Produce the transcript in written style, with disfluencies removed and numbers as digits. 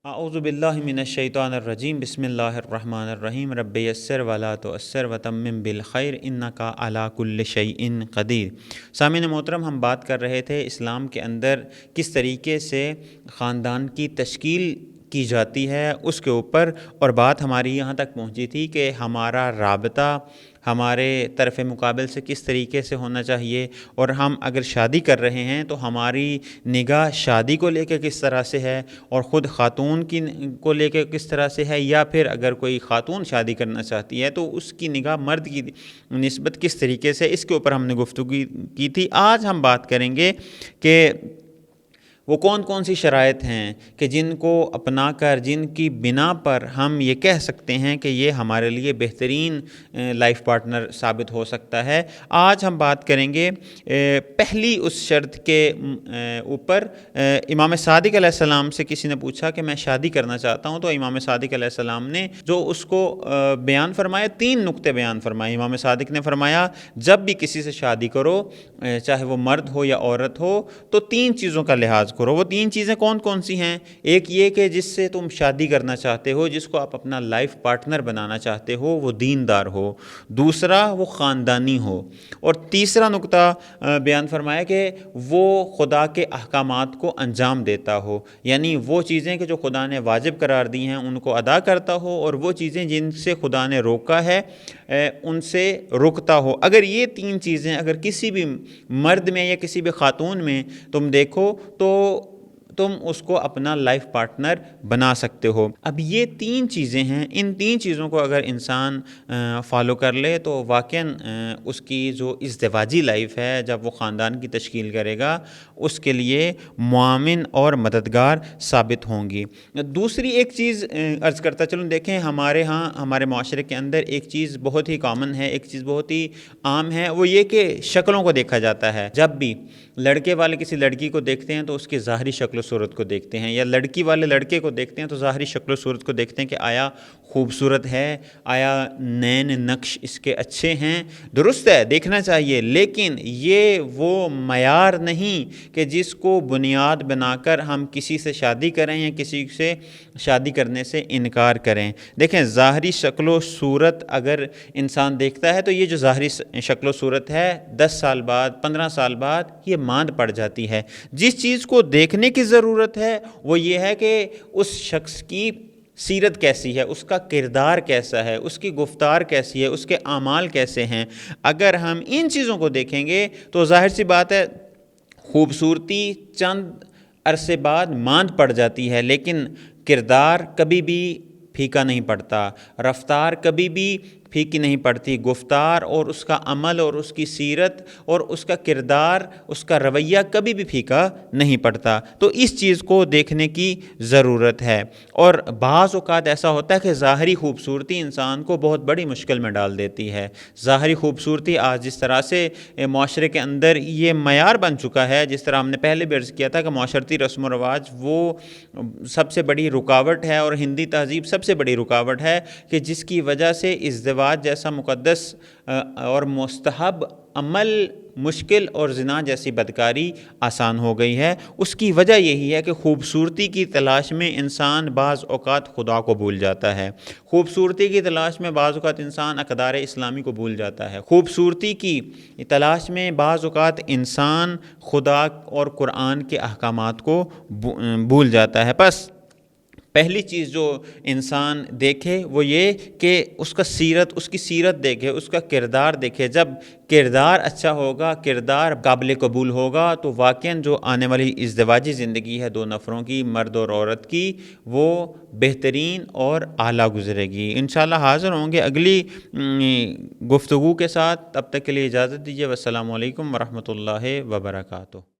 اعوذ باللہ من الشیطان الرجیم بسم اللہ الرحمن الرحیم رب یسر ولا تعسر وتمم بالخیر انک علی کل شیء قدیر۔ سامعین محترم، ہم بات کر رہے تھے اسلام کے اندر کس طریقے سے خاندان کی تشکیل کی جاتی ہے اس کے اوپر، اور بات ہماری یہاں تک پہنچی تھی کہ ہمارا رابطہ ہمارے طرف مقابل سے کس طریقے سے ہونا چاہیے، اور ہم اگر شادی کر رہے ہیں تو ہماری نگاہ شادی کو لے کے کس طرح سے ہے، اور خود خاتون کو لے کے کس طرح سے ہے، یا پھر اگر کوئی خاتون شادی کرنا چاہتی ہے تو اس کی نگاہ مرد کی نسبت کس طریقے سے، اس کے اوپر ہم نے گفتگو کی تھی۔ آج ہم بات کریں گے کہ وہ کون کون سی شرائط ہیں کہ جن کو اپنا کر، جن کی بنا پر ہم یہ کہہ سکتے ہیں کہ یہ ہمارے لیے بہترین لائف پارٹنر ثابت ہو سکتا ہے۔ آج ہم بات کریں گے پہلی اس شرط کے اوپر۔ امام صادق علیہ السلام سے کسی نے پوچھا کہ میں شادی کرنا چاہتا ہوں، تو امام صادق علیہ السلام نے جو اس کو بیان فرمایا، 3 نقطے بیان فرمائے۔ امام صادق نے فرمایا جب بھی کسی سے شادی کرو، چاہے وہ مرد ہو یا عورت ہو، تو 3 چیزوں کا لحاظ کرو۔ وہ 3 چیزیں کون کون سی ہیں؟ ایک یہ کہ جس سے تم شادی کرنا چاہتے ہو، جس کو آپ اپنا لائف پارٹنر بنانا چاہتے ہو، وہ دیندار ہو۔ دوسرا، وہ خاندانی ہو۔ اور تیسرا نقطہ بیان فرمایا کہ وہ خدا کے احکامات کو انجام دیتا ہو، یعنی وہ چیزیں کہ جو خدا نے واجب قرار دی ہیں ان کو ادا کرتا ہو، اور وہ چیزیں جن سے خدا نے روکا ہے ان سے رکتا ہو۔ اگر یہ 3 چیزیں اگر کسی بھی مرد میں یا کسی بھی خاتون میں تم دیکھو تو تم اس کو اپنا لائف پارٹنر بنا سکتے ہو۔ اب یہ 3 چیزیں ہیں، ان 3 چیزوں کو اگر انسان فالو کر لے تو واقعاً اس کی جو ازدواجی لائف ہے، جب وہ خاندان کی تشکیل کرے گا، اس کے لیے معاون اور مددگار ثابت ہوں گی۔ دوسری ایک چیز عرض کرتا چلوں، دیکھیں ہمارے ہاں ہمارے معاشرے کے اندر ایک چیز بہت ہی کامن ہے، ایک چیز بہت ہی عام ہے، وہ یہ کہ شکلوں کو دیکھا جاتا ہے۔ جب بھی لڑکے والے کسی لڑکی کو دیکھتے ہیں تو اس کی ظاہری شکل و صورت کو دیکھتے ہیں، یا لڑکی والے لڑکے کو دیکھتے ہیں تو ظاہری شکل و صورت کو دیکھتے ہیں کہ آیا خوبصورت ہے، آیا نین نقش اس کے اچھے ہیں۔ درست ہے، دیکھنا چاہیے، لیکن یہ وہ معیار نہیں کہ جس کو بنیاد بنا کر ہم کسی سے شادی کریں یا کسی سے شادی کرنے سے انکار کریں۔ دیکھیں ظاہری شکل و صورت اگر انسان دیکھتا ہے تو یہ جو ظاہری شکل و صورت ہے 10 سال بعد 15 سال بعد یہ ماند پڑ جاتی ہے۔ جس چیز کو دیکھنے کی ضرورت ہے وہ یہ ہے کہ اس شخص کی سیرت کیسی ہے، اس کا کردار کیسا ہے، اس کی گفتار کیسی ہے، اس کے اعمال کیسے ہیں۔ اگر ہم ان چیزوں کو دیکھیں گے تو ظاہر سی بات ہے خوبصورتی چند عرصے بعد ماند پڑ جاتی ہے، لیکن کردار کبھی بھی پھیکا نہیں پڑتا، رفتار کبھی بھی پھیکی نہیں پڑتی، گفتار اور اس کا عمل اور اس کی سیرت اور اس کا کردار، اس کا رویہ کبھی بھی پھیکا نہیں پڑتا۔ تو اس چیز کو دیکھنے کی ضرورت ہے۔ اور بعض اوقات ایسا ہوتا ہے کہ ظاہری خوبصورتی انسان کو بہت بڑی مشکل میں ڈال دیتی ہے۔ ظاہری خوبصورتی آج جس طرح سے معاشرے کے اندر یہ معیار بن چکا ہے، جس طرح ہم نے پہلے بھی عرض کیا تھا کہ معاشرتی رسم و رواج وہ سب سے بڑی رکاوٹ ہے، اور ہندی تہذیب سب سے بڑی رکاوٹ ہے، کہ جس کی وجہ سے ازدواج جیسا مقدس اور مستحب عمل مشکل اور زنا جیسی بدکاری آسان ہو گئی ہے۔ اس کی وجہ یہی ہے کہ خوبصورتی کی تلاش میں انسان بعض اوقات خدا کو بھول جاتا ہے، خوبصورتی کی تلاش میں بعض اوقات انسان اقدار اسلامی کو بھول جاتا ہے، خوبصورتی کی تلاش میں بعض اوقات انسان خدا اور قرآن کے احکامات کو بھول جاتا ہے۔ بس پہلی چیز جو انسان دیکھے وہ یہ کہ اس کی سیرت دیکھے، اس کا کردار دیکھے۔ جب کردار اچھا ہوگا، کردار قابل قبول ہوگا، تو واقعاً جو آنے والی ازدواجی زندگی ہے 2 نفروں کی، مرد اور عورت کی، وہ بہترین اور اعلیٰ گزرے گی۔ انشاءاللہ حاضر ہوں گے اگلی گفتگو کے ساتھ، تب تک کے لیے اجازت دیجیے۔ والسلام علیکم ورحمۃ اللہ وبرکاتہ۔